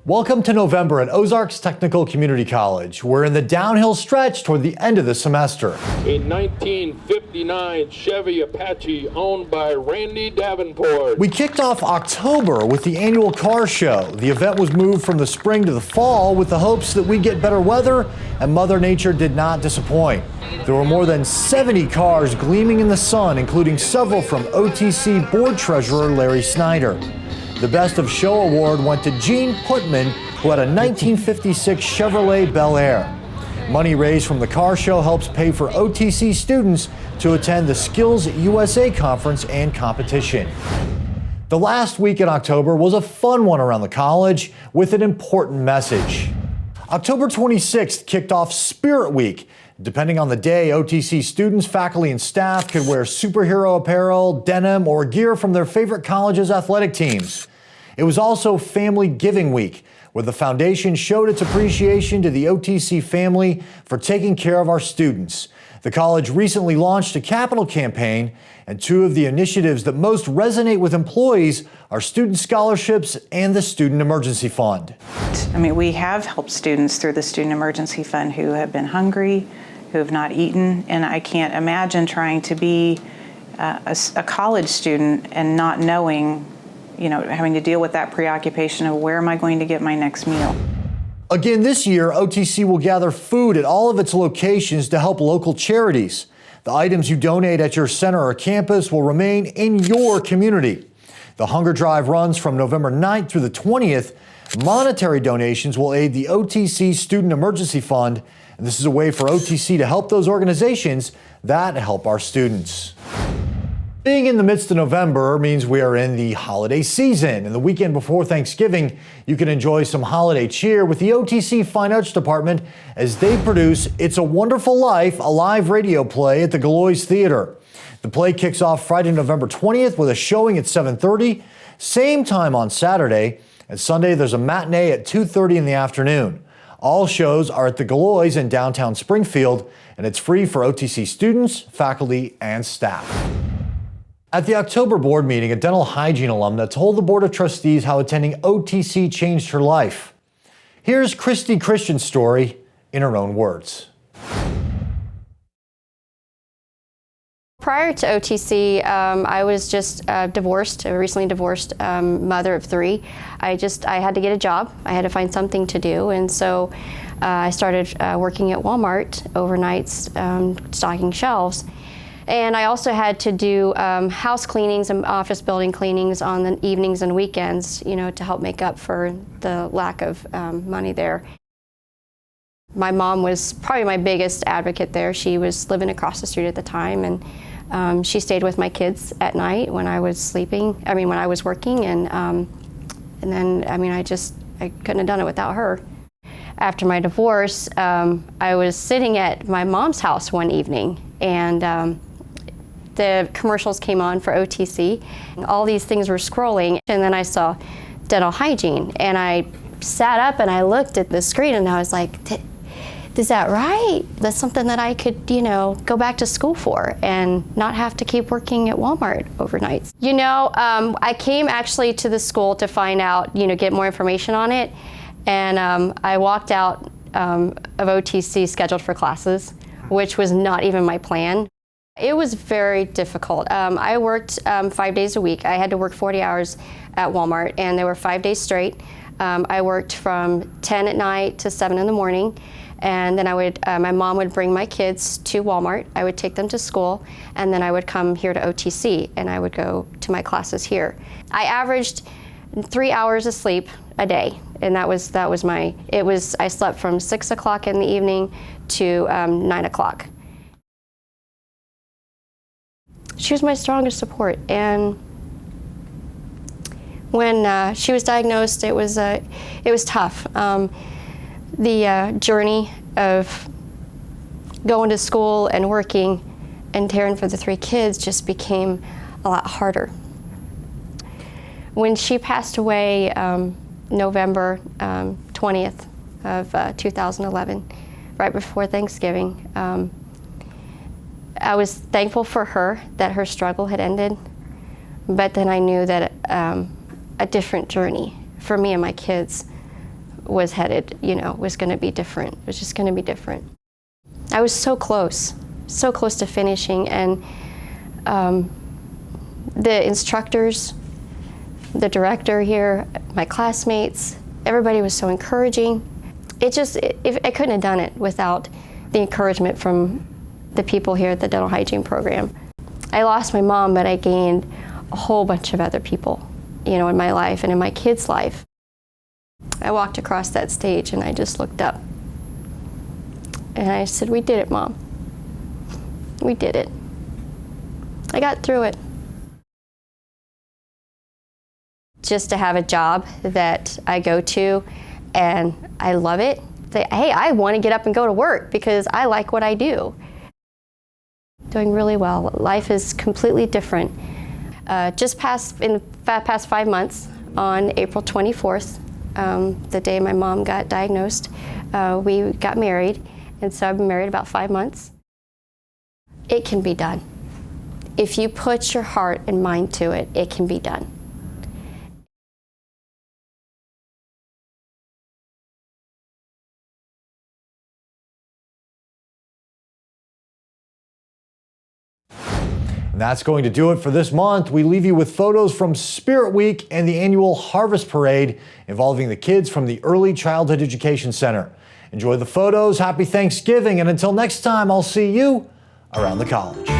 Welcome to November at Ozarks Technical Community College. We're in the downhill stretch toward the end of the semester. A 1959 Chevy Apache owned by Randy Davenport. We kicked off October with the annual car show. The event was moved from the spring to the fall with the hopes that we'd get better weather, and Mother Nature did not disappoint. There were more than 70 cars gleaming in the sun, including several from OTC board treasurer Larry Snyder. The Best of Show award went to Gene Putman, who had a 1956 Chevrolet Bel Air. Money raised from the car show helps pay for OTC students to attend the Skills USA conference and competition. The last week in October was a fun one around the college with an important message. October 26th kicked off Spirit Week. Depending on the day, OTC students, faculty, and staff could wear superhero apparel, denim, or gear from their favorite college's athletic teams. It was also Family Giving Week, where the foundation showed its appreciation to the OTC family for taking care of our students. The college recently launched a capital campaign, and two of the initiatives that most resonate with employees are student scholarships and the Student Emergency Fund. I mean, we have helped students through the Student Emergency Fund who have been hungry, who have not eaten, and I can't imagine trying to be a college student and not knowing, having to deal with that preoccupation of where am I going to get my next meal. Again this year, OTC will gather food at all of its locations to help local charities. The items you donate at your center or campus will remain in your community. The hunger drive runs from November 9th through the 20th. Monetary donations will aid the OTC Student Emergency Fund, and this is a way for OTC to help those organizations that help our students. Being in the midst of November means we are in the holiday season, and the weekend before Thanksgiving, you can enjoy some holiday cheer with the OTC Fine Arts Department as they produce It's a Wonderful Life, a live radio play at the Galois Theater. The play kicks off Friday, November 20th with a showing at 7:30, same time on Saturday, and Sunday there's a matinee at 2:30 in the afternoon. All shows are at the Galois in downtown Springfield, and it's free for OTC students, faculty, and staff. At the October board meeting, a dental hygiene alumna told the Board of Trustees how attending OTC changed her life. Here's Christy Christian's story in her own words. Prior to OTC, I was just a recently divorced mother of three. I had to get a job. I had to find something to do, and so I started working at Walmart overnights, stocking shelves. And I also had to do house cleanings and office building cleanings on the evenings and weekends, to help make up for the lack of money there. My mom was probably my biggest advocate there. She was living across the street at the time, and she stayed with my kids at night when I was when I was working, and then, I couldn't have done it without her. After my divorce, I was sitting at my mom's house one evening, and the commercials came on for OTC. All these things were scrolling, and then I saw dental hygiene, and I sat up and I looked at the screen and I was like, is that right? That's something that I could, go back to school for and not have to keep working at Walmart overnights. I came actually to the school to find out, get more information on it, and I walked out of OTC scheduled for classes, which was not even my plan. It was very difficult. I worked 5 days a week. I had to work 40 hours at Walmart, and they were 5 days straight. I worked from 10 at night to 7 in the morning, and then my mom would bring my kids to Walmart. I would take them to school, and then I would come here to OTC, and I would go to my classes here. I averaged 3 hours of sleep a day, and I slept from 6 o'clock in the evening to 9 o'clock. She was my strongest support, and when she was diagnosed, it was tough. The journey of going to school and working and caring for the 3 kids just became a lot harder. When she passed away November 20th of 2011, right before Thanksgiving, I was thankful for her that her struggle had ended, but then I knew that a different journey for me and my kids was headed, was going to be different. It was just going to be different. I was so close to finishing, and the instructors, the director here, my classmates, everybody was so encouraging. I couldn't have done it without the encouragement from the people here at the dental hygiene program. I lost my mom, but I gained a whole bunch of other people, in my life and in my kids' life. I walked across that stage and I just looked up. And I said, "We did it, Mom. We did it. I got through it." Just to have a job that I go to and I love it. Say, hey, I want to get up and go to work because I like what I do. Doing really well. Life is completely different. In the past 5 months, on April 24th, the day my mom got diagnosed, we got married. And so I've been married about 5 months. It can be done. If you put your heart and mind to it, it can be done. And that's going to do it for this month. We leave you with photos from Spirit Week and the annual Harvest Parade involving the kids from the Early Childhood Education Center. Enjoy the photos, happy Thanksgiving, and until next time, I'll see you around the college.